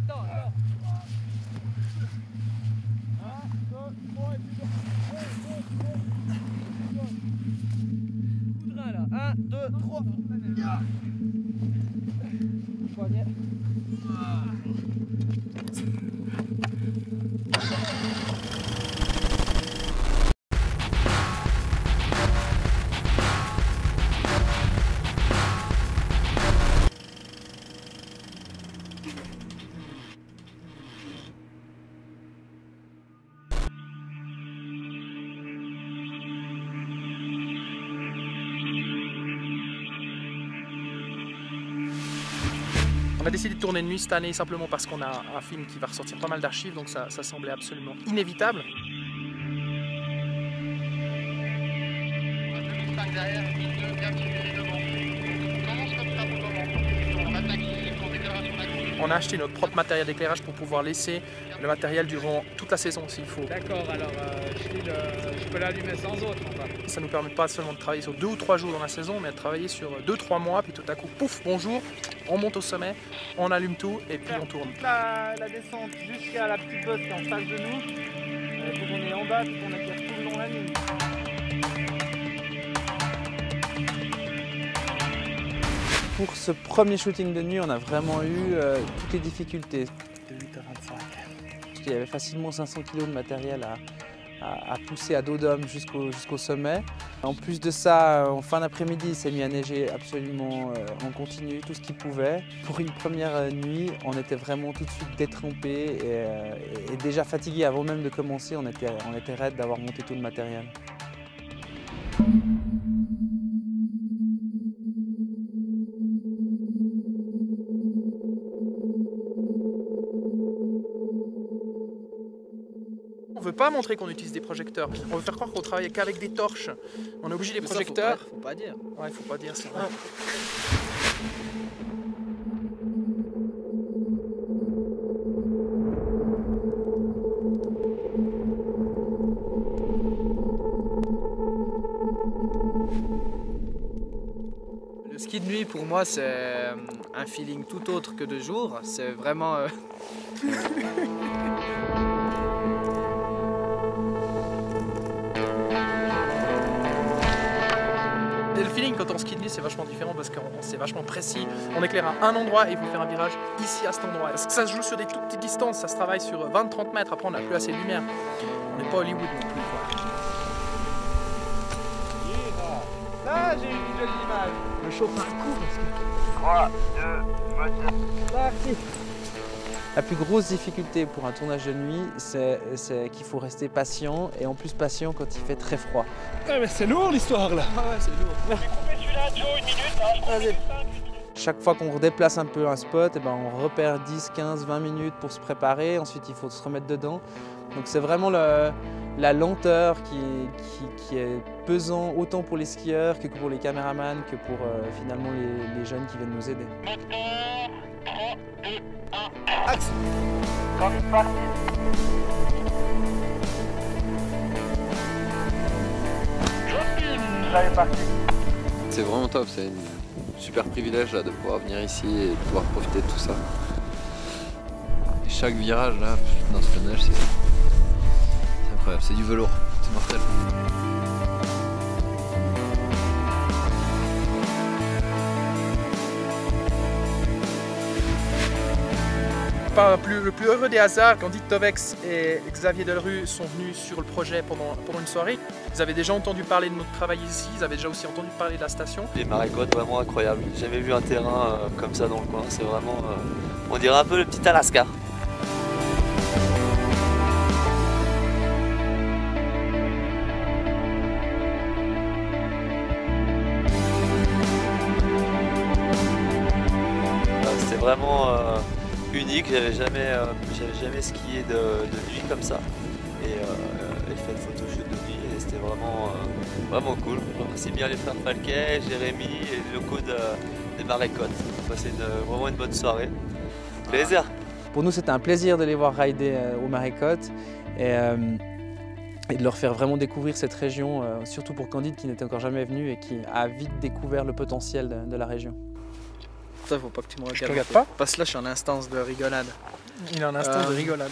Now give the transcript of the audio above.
attends. 1, 2, 3 et puis go. Coup de rein là. 1, 2, 3. Poignet. On a décidé de tourner de nuit cette année simplement parce qu'on a un film qui va ressortir pas mal d'archives, donc ça semblait absolument inévitable. On a 2005 derrière, 1002, bien suivi devant. On commence comme ça pour le moment. On va taquiner pour déclaration d'activité. On a acheté notre propre matériel d'éclairage pour pouvoir laisser le matériel durant toute la saison s'il faut. D'accord, alors je peux l'allumer sans autre. Enfin. Ça ne nous permet pas seulement de travailler sur 2 ou 3 jours dans la saison, mais de travailler sur 2-3 mois, puis tout à coup, pouf, bonjour, on monte au sommet, on allume tout et puis on tourne. La descente jusqu'à la petite bosse qui est en face de nous, il faut qu'on est en bas, puis qu'on éclaire tout le long de la nuit. Pour ce premier shooting de nuit, on a vraiment eu toutes les difficultés. De 8h25. Parce qu'il y avait facilement 500 kg de matériel à pousser à dos d'homme jusqu'au sommet. En plus de ça, en fin d'après-midi, il s'est mis à neiger absolument en continu, tout ce qu'il pouvait. Pour une première nuit, on était vraiment tout de suite détrempés et déjà fatigués avant même de commencer. On était raides d'avoir monté tout le matériel. On veut pas montrer qu'on utilise des projecteurs, on veut faire croire qu'on travaille qu'avec des torches. On est obligé des projecteurs. Faut pas dire. Ouais, faut pas dire ça. Le ski de nuit pour moi c'est un feeling tout autre que de jour, c'est vraiment... Et le feeling quand on skie de nuit c'est vachement différent parce que c'est vachement précis. On éclaire à un endroit et il faut faire un virage ici à cet endroit. Parce que ça se joue sur des toutes petites distances, ça se travaille sur 20-30 mètres, après on n'a plus assez de lumière. On n'est pas Hollywood non plus quoi. Là j'ai une jolie image. Le chauffe un coup parce que... 3, 2, moteur. Parti. La plus grosse difficulté pour un tournage de nuit, c'est qu'il faut rester patient et en plus patient quand il fait très froid. Ouais mais c'est lourd l'histoire là. Ah ouais c'est lourd. Celui-là, Joe, 1 minute. Allez. Chaque fois qu'on redéplace un peu un spot, on repère 10, 15, 20 minutes pour se préparer. Ensuite, il faut se remettre dedans. Donc c'est vraiment la lenteur qui est pesant autant pour les skieurs que pour les caméramans, que pour finalement les jeunes qui viennent nous aider. Moteur, 3, 2, 1. Axe. Quand c'est parti. J'allais parti. C'est vraiment top, c'est un super privilège là, de pouvoir venir ici et de pouvoir profiter de tout ça. Et chaque virage là, dans ce neige, c'est incroyable, c'est du velours, c'est mortel. Le plus heureux des hasards, Candide Tovex et Xavier Delru sont venus sur le projet pendant une soirée. Ils avaient déjà entendu parler de notre travail ici, ils avaient déjà aussi entendu parler de la station. Les marécottes, vraiment incroyables. J'ai jamais vu un terrain comme ça dans le coin. C'est vraiment, on dirait un peu le petit Alaska. C'était vraiment unique. J'avais jamais skié de nuit comme ça. Et fait de photoshoot de nuit et c'était vraiment cool. Je remercie bien les frères Falquet, Jérémy et les locaux des Marécottes. On a passé vraiment une bonne soirée. Plaisir. Pour nous, c'était un plaisir de les voir rider aux Marécottes et de leur faire vraiment découvrir cette région, surtout pour Candide qui n'était encore jamais venu et qui a vite découvert le potentiel de la région. Ça, faut pas que tu me regardes. Je te regarde pas. Parce que là, je suis en instance de rigolade. Il a un instant de rigolade.